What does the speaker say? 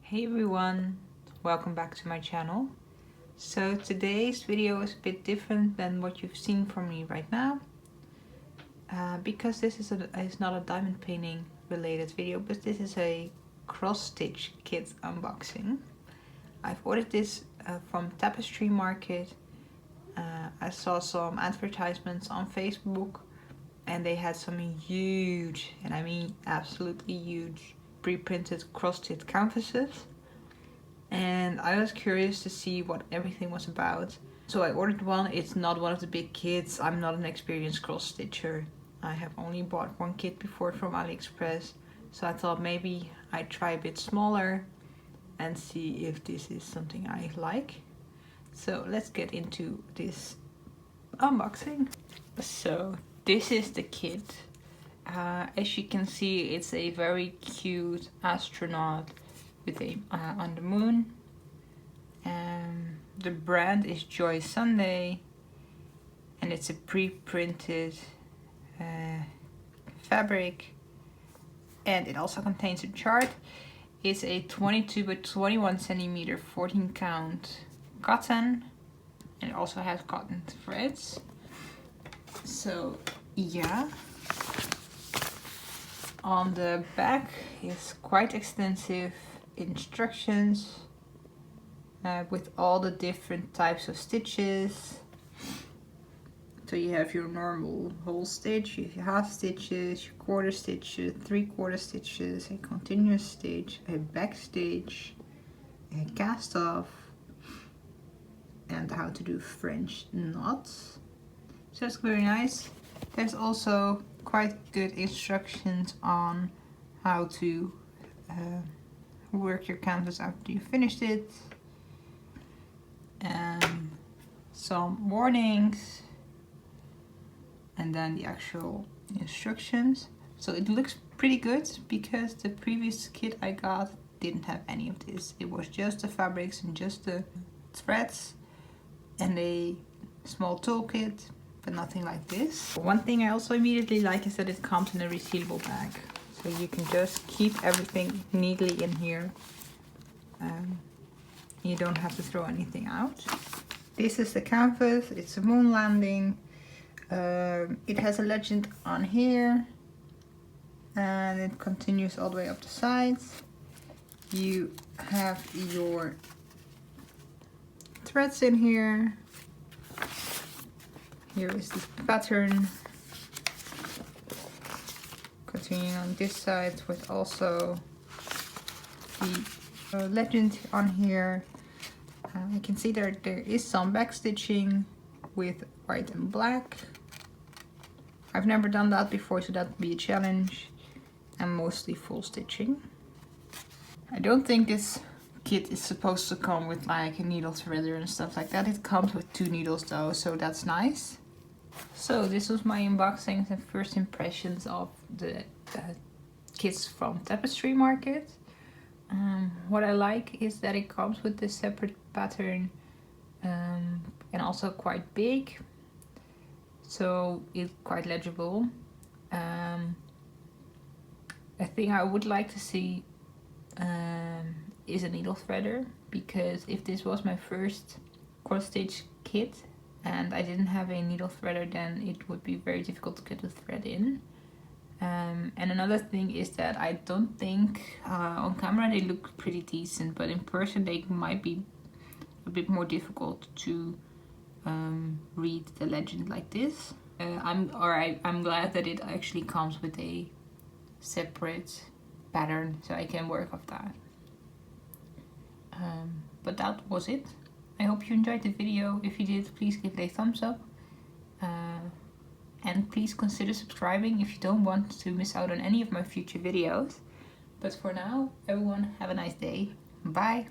Hey everyone, welcome back to my channel. So today's video is a bit different than what you've seen from me right now, because this is not a diamond painting related video, but this is a cross stitch kit unboxing. I've ordered this from Tapestry market. I saw some advertisements on Facebook and they had some huge, and I mean absolutely huge, pre-printed cross-stitch canvases, and I was curious to see what everything was about. So I ordered one. It's not one of the big kits. I'm not an experienced cross-stitcher. I have only bought one kit before from AliExpress, so I thought maybe I'd try a bit smaller and see if this is something I like. So let's get into this unboxing. So this is the kit. As you can see, it's a very cute astronaut with a on the moon. The brand is Joy Sunday, and it's a pre-printed fabric, and it also contains a chart. It's a 22 by 21 centimeter 14 count cotton, and it also has cotton threads. So yeah, on the back is quite extensive instructions with all the different types of stitches. So you have your normal whole stitch, you have your half stitches, your quarter stitches, 3/4 stitches, a continuous stitch, a back stitch, a cast off, and how to do French knots. So it's very nice. There's also quite good instructions on how to work your canvas after you finished it, and some warnings, and then the actual instructions. So it looks pretty good because the previous kit I got didn't have any of this. It was just the fabrics and just the threads and a small toolkit, but nothing like this. One thing I also immediately like is that it comes in a resealable bag. So you can just keep everything neatly in here. You don't have to throw anything out. This is the canvas. It's a moon landing. It has a legend on here, and it continues all the way up the sides. You have your threads in here. Here is this pattern. Continuing on this side with also the legend on here. I can see there is some back stitching with white and black. I've never done that before, so that would be a challenge. And mostly full stitching. I don't think this kit is supposed to come with like a needle threader and stuff like that. It comes with 2 needles though, so that's nice. So this was my unboxing and first impressions of the kits from Tapestry market. What I like is that it comes with this separate pattern and also quite big, so it's quite legible. A thing I would like to see is a needle threader, because if this was my first cross stitch kit and I didn't have a needle threader, then it would be very difficult to get the thread in. And another thing is that I don't think on camera they look pretty decent, but in person they might be a bit more difficult to read the legend like this. I'm glad that it actually comes with a separate pattern, so I can work off that. But that was it. I hope you enjoyed the video. If you did, please give it a thumbs up. And please consider subscribing if you don't want to miss out on any of my future videos. But for now, everyone, have a nice day. Bye!